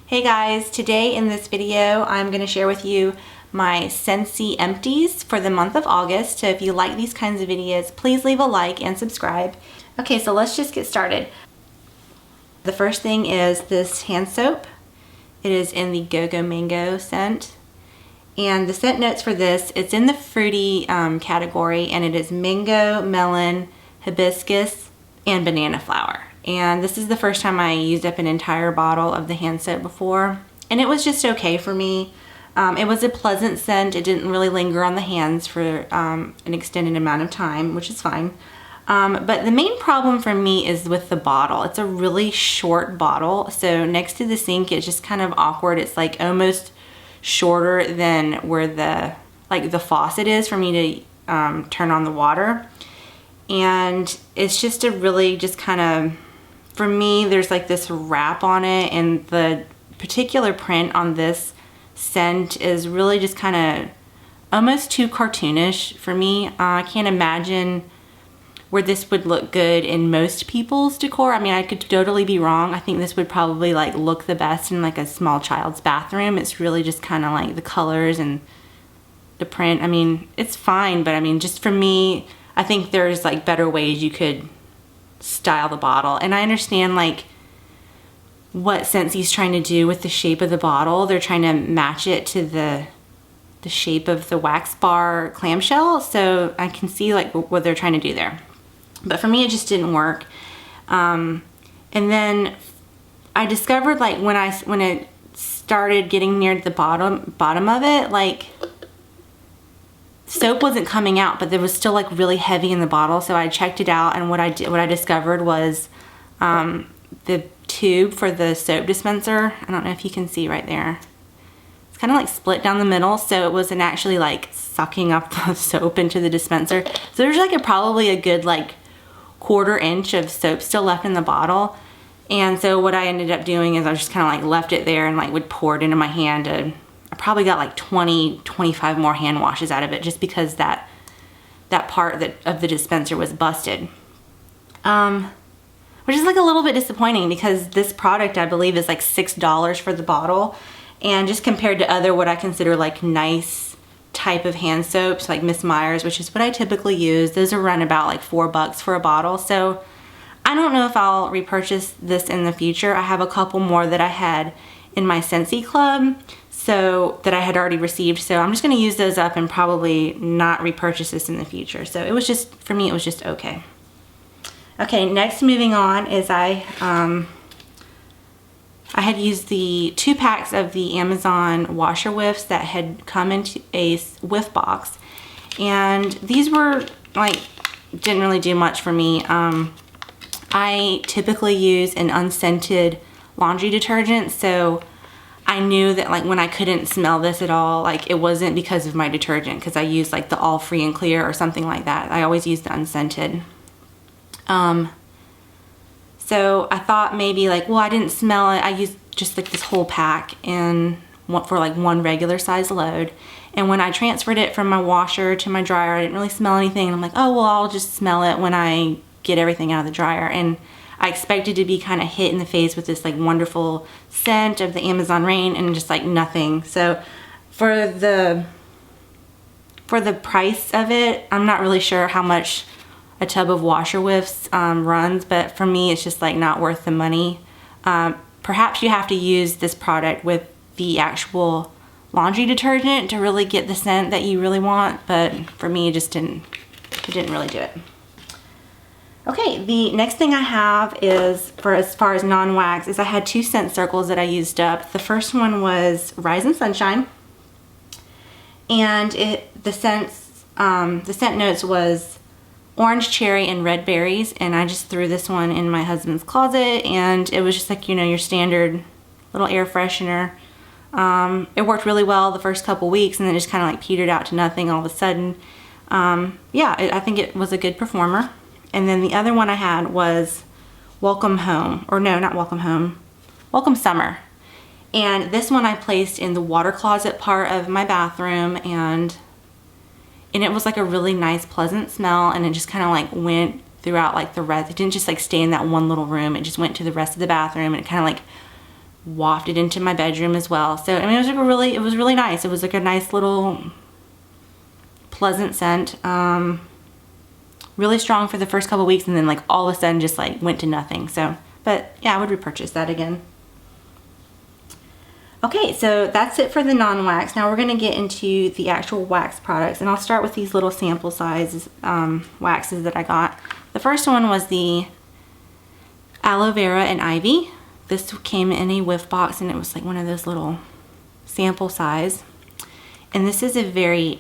Hey guys, today in this video I'm going to share with you my Scentsy Empties for the month of August. So if you like these kinds of videos, please leave a like and subscribe. Okay, so let's just get started. The first thing is this hand soap. It is in the Go-Go Mango scent. And the scent notes for this, it's in the fruity category, and it is mango, melon, hibiscus, and banana flower. And this is the first time I used up an entire bottle of the hand soap before, and it was just okay for me. It was a pleasant scent. It didn't really linger on the hands for an extended amount of time, which is fine. But the main problem for me is with the bottle. It's a really short bottle, so next to the sink it's just kind of awkward. It's like almost shorter than where the faucet is for me to turn on the water. And it's just a really just kind of, for me, there's like this wrap on it, and the particular print on this scent is really just kind of almost too cartoonish for me. I can't imagine where this would look good in most people's decor. I mean, I could totally be wrong. I think this would probably like look the best in like a small child's bathroom. It's really just kind of like the colors and the print. I mean, it's fine, but I mean, just for me, I think there's like better ways you could style the bottle. And I understand like what Scentsy's trying to do with the shape of the bottle. They're trying to match it to the shape of the wax bar clamshell, so I can see like what they're trying to do there. But for me, it just didn't work. And then I discovered like when it started getting near the bottom of it, like soap wasn't coming out, but there was still like really heavy in the bottle. So I checked it out, and what I discovered was the tube for the soap dispenser. I don't know if you can see right there. It's kind of like split down the middle, so it wasn't actually like sucking up the soap into the dispenser. So there's like probably a good like 1/4 inch of soap still left in the bottle. And so what I ended up doing is I just kind of like left it there and like would pour it into my hand. I probably got like 25 more hand washes out of it, just because that part of the dispenser was busted. Which is like a little bit disappointing, because this product I believe is like $6 for the bottle. And just compared to other what I consider like nice type of hand soaps like Miss Meyer's, which is what I typically use, those are run about like $4 for a bottle. So I don't know if I'll repurchase this in the future. I have a couple more that I had in my Scentsy club, so that I had already received. So I'm just gonna use those up and probably not repurchase this in the future. So it was just, for me, it was just okay. Okay, next, moving on, is I had used the 2 packs of the Amazon washer whiffs that had come into a whiff box, and these were like, didn't really do much for me. I typically use an unscented laundry detergent, so I knew that like when I couldn't smell this at all, like it wasn't because of my detergent, because I use like the all free and clear or something like that. I always use the unscented. So I thought maybe like, well, I didn't smell it. I used just like this whole pack for like one regular size load. And when I transferred it from my washer to my dryer, I didn't really smell anything. And I'm like, oh, well, I'll just smell it when I get everything out of the dryer. And I expected to be kind of hit in the face with this like wonderful scent of the Amazon rain, and just like nothing. So for the price of it, I'm not really sure how much a tub of washer whiffs runs, but for me it's just like not worth the money. Perhaps you have to use this product with the actual laundry detergent to really get the scent that you really want, but for me it didn't really do it. Okay, the next thing I have is, for as far as non-wax, is I had 2 scent circles that I used up. The first one was Rise and Sunshine, and the scent notes was orange cherry and red berries, and I just threw this one in my husband's closet, and it was just like, you know, your standard little air freshener. It worked really well the first couple weeks, and then just kind of like petered out to nothing all of a sudden. Yeah, I think it was a good performer. And then the other one I had was Welcome Home, or no, not Welcome Home, Welcome Summer. And this one I placed in the water closet part of my bathroom, and it was like a really nice, pleasant smell, and it just kind of like went throughout like the rest. It didn't just like stay in that one little room. It just went to the rest of the bathroom, and it kind of like wafted into my bedroom as well. So I mean, it was really nice. It was like a nice little pleasant scent. Really strong for the first couple weeks, and then like all of a sudden just like went to nothing. So, but yeah, I would repurchase that again. Okay, so that's it for the non-wax. Now we're gonna get into the actual wax products, and I'll start with these little sample size waxes that I got. The first one was the aloe vera and ivy. This came in a whiff box, and it was like one of those little sample size. And this is a very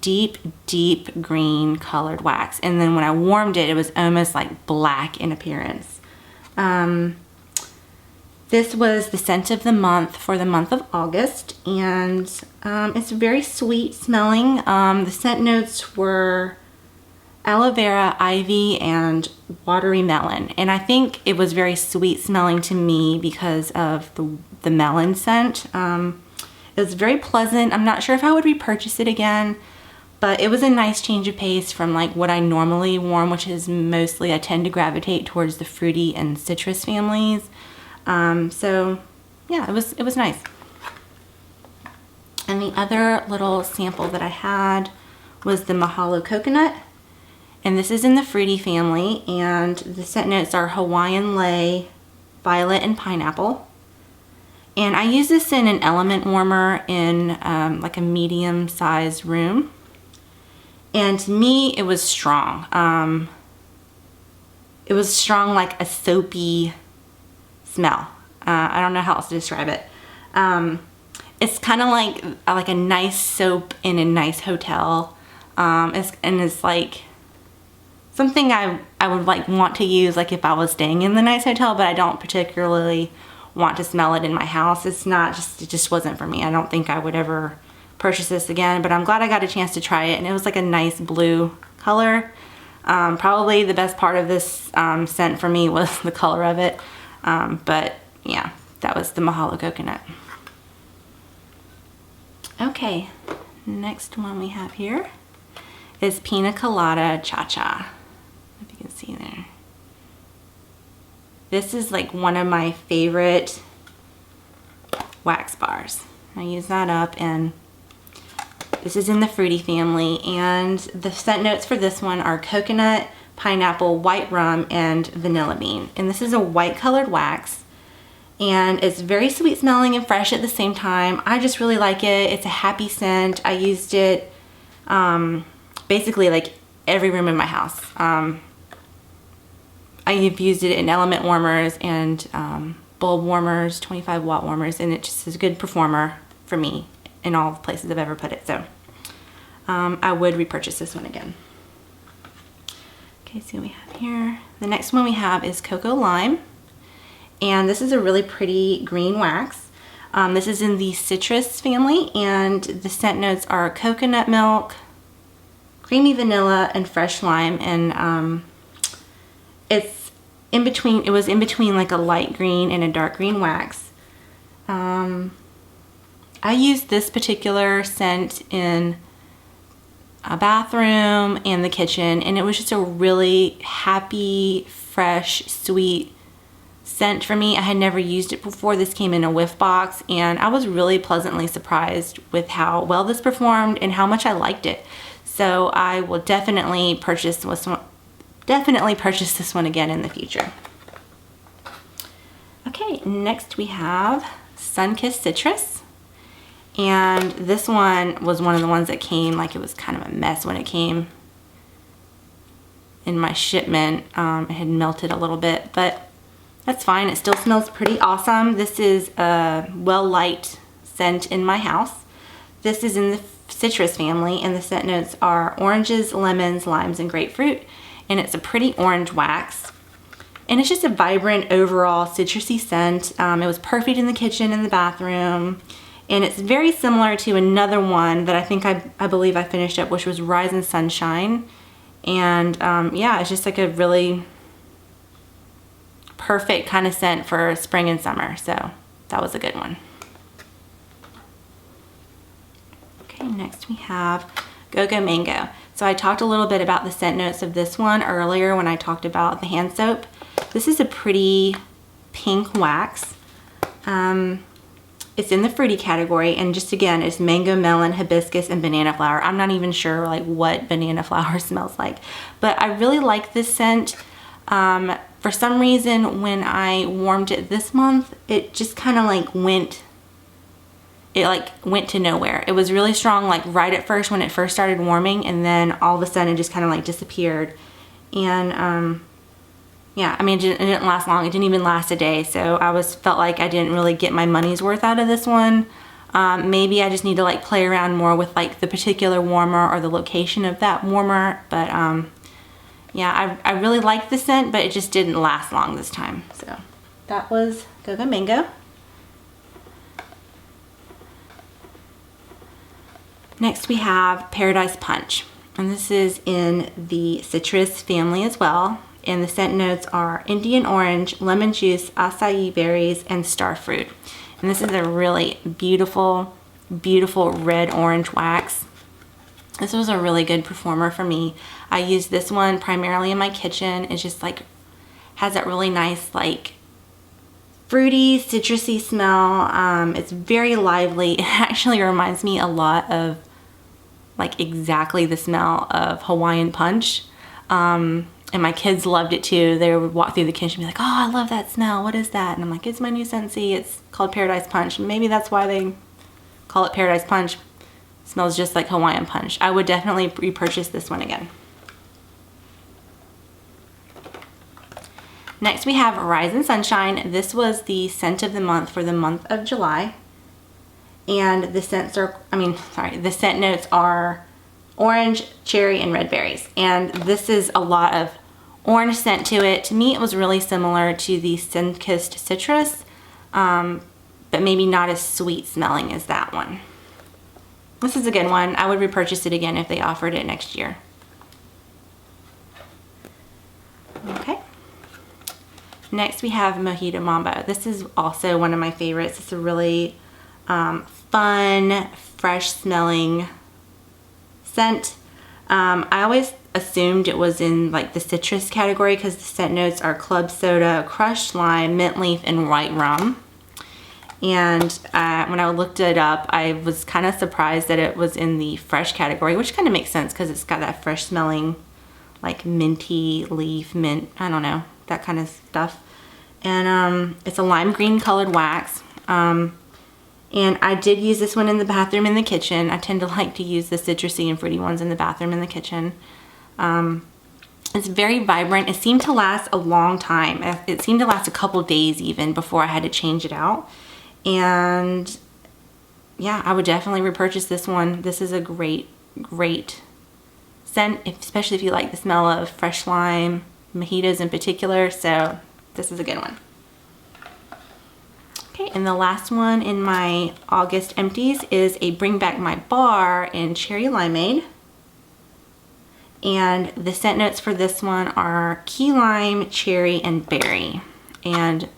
deep green colored wax. And then when I warmed it, it was almost like black in appearance. This was the scent of the month for the month of August, and it's very sweet smelling. The scent notes were aloe vera, ivy, and watery melon. And I think it was very sweet smelling to me because of the melon scent. It was very pleasant. I'm not sure if I would repurchase it again, but it was a nice change of pace from like what I normally warm, which is mostly I tend to gravitate towards the fruity and citrus families. So yeah, it was nice. And the other little sample that I had was the Mahalo coconut. And this is in the fruity family, and the scent notes are Hawaiian lei, violet, and pineapple. And I use this in an element warmer in like a medium sized room. And to me, it was strong. It was strong, like a soapy smell. I don't know how else to describe it. It's kind of like a nice soap in a nice hotel. It's like something I would like want to use like if I was staying in the nice hotel, but I don't particularly want to smell it in my house. It just wasn't for me. I don't think I would ever purchase this again, but I'm glad I got a chance to try it, and it was like a nice blue color. Probably the best part of this scent for me was the color of it. But yeah, that was the Mahalo coconut. Okay, next one we have here is Pina Colada Cha Cha. If you can see there. This is like one of my favorite wax bars. I use that up, and this is in the fruity family, and the scent notes for this one are coconut, pineapple, white rum, and vanilla bean. And this is a white colored wax, and it's very sweet smelling and fresh at the same time. I just really like it. It's a happy scent. I used it basically like every room in my house. I've used it in element warmers and bulb warmers, 25 watt warmers, and it just is a good performer for me in all the places I've ever put it. So I would repurchase this one again. Okay, see what we have here. The next one we have is Cocoa Lime, and this is a really pretty green wax. This is in the citrus family, and the scent notes are coconut milk, creamy vanilla, and fresh lime. And it's in between. It was in between like a light green and a dark green wax. I used this particular scent in a bathroom and the kitchen, and it was just a really happy, fresh, sweet scent for me. I had never used it before. This came in a whiff box, and I was really pleasantly surprised with how well this performed and how much I liked it. So I will definitely purchase this one again in the future. Okay, next we have Sunkissed Citrus. And this one was one of the ones that came, like it was kind of a mess when it came in my shipment. It had melted a little bit, but that's fine. It still smells pretty awesome. This is a well light scent in my house. This is in the citrus family, and the scent notes are oranges, lemons, limes, and grapefruit. And it's a pretty orange wax. And it's just a vibrant overall citrusy scent. It was perfect in the kitchen and the bathroom. And it's very similar to another one that I think I believe I finished up, which was Rise and Sunshine. And yeah, it's just like a really perfect kind of scent for spring and summer. So that was a good one. Okay, next we have Go-Go Mango. So I talked a little bit about the scent notes of this one earlier when I talked about the hand soap. This is a pretty pink wax. It's in the fruity category, and just again, it's mango, melon, hibiscus, and banana flower. I'm not even sure like what banana flower smells like, but I really like this scent. For some reason, when I warmed it this month, it just kind of like went to nowhere. It was really strong like right at first when it first started warming, and then all of a sudden it just kind of like disappeared. And yeah, I mean, it didn't last long. It didn't even last a day, so I felt like I didn't really get my money's worth out of this one. Maybe I just need to like play around more with like the particular warmer or the location of that warmer, but yeah, I really like the scent, but it just didn't last long this time. So that was Go-Go Mango. Next we have Paradise Punch, and this is in the citrus family as well. And the scent notes are Indian orange, lemon juice, acai berries, and star fruit. And this is a really beautiful, beautiful red-orange wax. This was a really good performer for me. I used this one primarily in my kitchen. It's just like, has that really nice like fruity, citrusy smell. It's very lively. It actually reminds me a lot of like exactly the smell of Hawaiian Punch. And my kids loved it too. They would walk through the kitchen and be like, oh, I love that smell. What is that? And I'm like, it's my new Scentsy. It's called Paradise Punch. And maybe that's why they call it Paradise Punch. It smells just like Hawaiian Punch. I would definitely repurchase this one again. Next we have Rise and Sunshine. This was the scent of the month for the month of July. And the scent notes are orange, cherry, and red berries. And this is a lot of orange scent to it. To me, it was really similar to the Sun-Kissed Citrus, but maybe not as sweet smelling as that one. This is a good one. I would repurchase it again if they offered it next year. Okay. Next we have Mojito Mambo. This is also one of my favorites. It's a really fun, fresh smelling scent. I always assumed it was in like the citrus category because the scent notes are club soda, crushed lime, mint leaf, and white rum. And when I looked it up, I was kind of surprised that it was in the fresh category, which kind of makes sense because it's got that fresh smelling like minty leaf, mint, I don't know, that kind of stuff. And it's a lime green colored wax. And I did use this one in the bathroom and the kitchen. I tend to like to use the citrusy and fruity ones in the bathroom and the kitchen. It's very vibrant. It seemed to last a long time. It seemed to last a couple days even before I had to change it out. And yeah, I would definitely repurchase this one. This is a great, great scent, especially if you like the smell of fresh lime, mojitos in particular. So this is a good one. Okay, and the last one in my August empties is a Bring Back My Bar in Cherry Limeade. And the scent notes for this one are key lime, cherry, and berry. And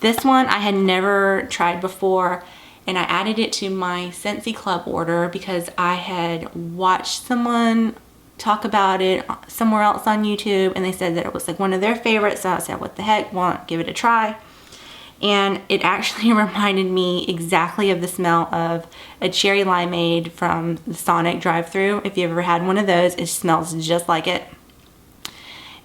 this one I had never tried before, and I added it to my Scentsy Club order because I had watched someone talk about it somewhere else on YouTube, and they said that it was like one of their favorites. So I said, what the heck, won't give it a try. And it actually reminded me exactly of the smell of a cherry limeade from the Sonic drive-thru. If you ever had one of those, it smells just like it.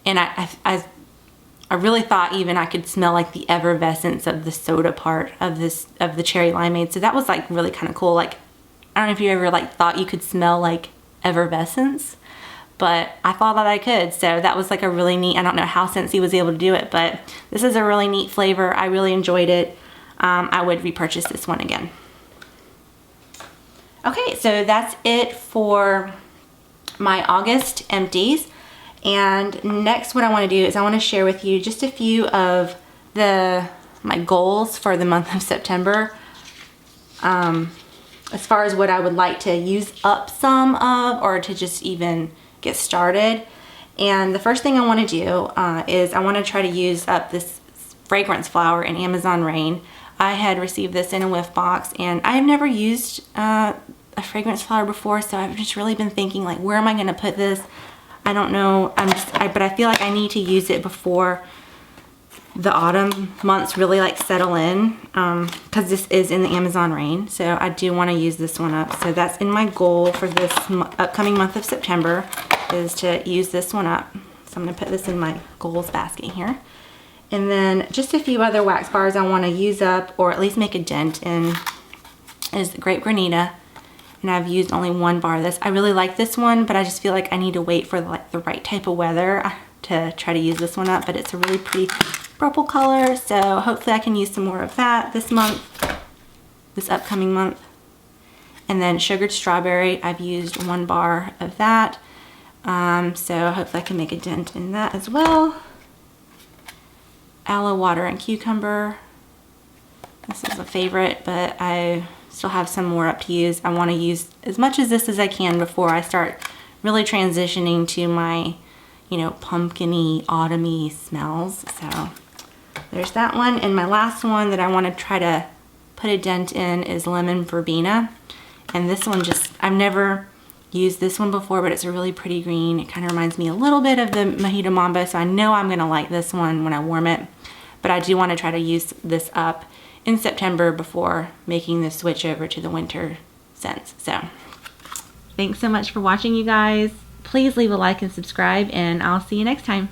And I really thought even I could smell like the effervescence of the soda part of the cherry limeade. So that was like really kind of cool. Like, I don't know if you ever like thought you could smell like effervescence, but I thought that I could. So that was like a really neat, I don't know how Scentsy was able to do it, but this is a really neat flavor. I really enjoyed it. I would repurchase this one again. Okay, so that's it for my August empties. And next what I want to do is I want to share with you just a few of my goals for the month of September. As far as what I would like to use up some of, or to just even get started. And the first thing I want to do is I want to try to use up this fragrance flower in Amazon Rain. I had received this in a whiff box, and I have never used a fragrance flower before, so I've just really been thinking like, where am I going to put this? I don't know. But I feel like I need to use it before the autumn months really like settle in, because this is in the Amazon rain. So I do want to use this one up. So that's in my goal for this upcoming month of September, is to use this one up. So I'm going to put this in my goals basket here. And then just a few other wax bars I want to use up, or at least make a dent in, is the Grape Granita. And I've used only one bar of this. I really like this one, but I just feel like I need to wait for like the right type of weather to try to use this one up. But it's a really pretty purple color, so hopefully I can use some more of that this month, this upcoming month. And then Sugared Strawberry, I've used one bar of that. So hopefully I can make a dent in that as well. Aloe Water and Cucumber. This is a favorite, but I still have some more up to use. I want to use as much of this as I can before I start really transitioning to my, you know, pumpkin-y, autumn-y smells. So there's that one. And my last one that I want to try to put a dent in is Lemon Verbena. And this one just, I've never used this one before, but it's a really pretty green. It kind of reminds me a little bit of the Mojito Mambo, so I know I'm going to like this one when I warm it. But I do want to try to use this up in September before making the switch over to the winter scents. So thanks so much for watching, you guys. Please leave a like and subscribe, and I'll see you next time.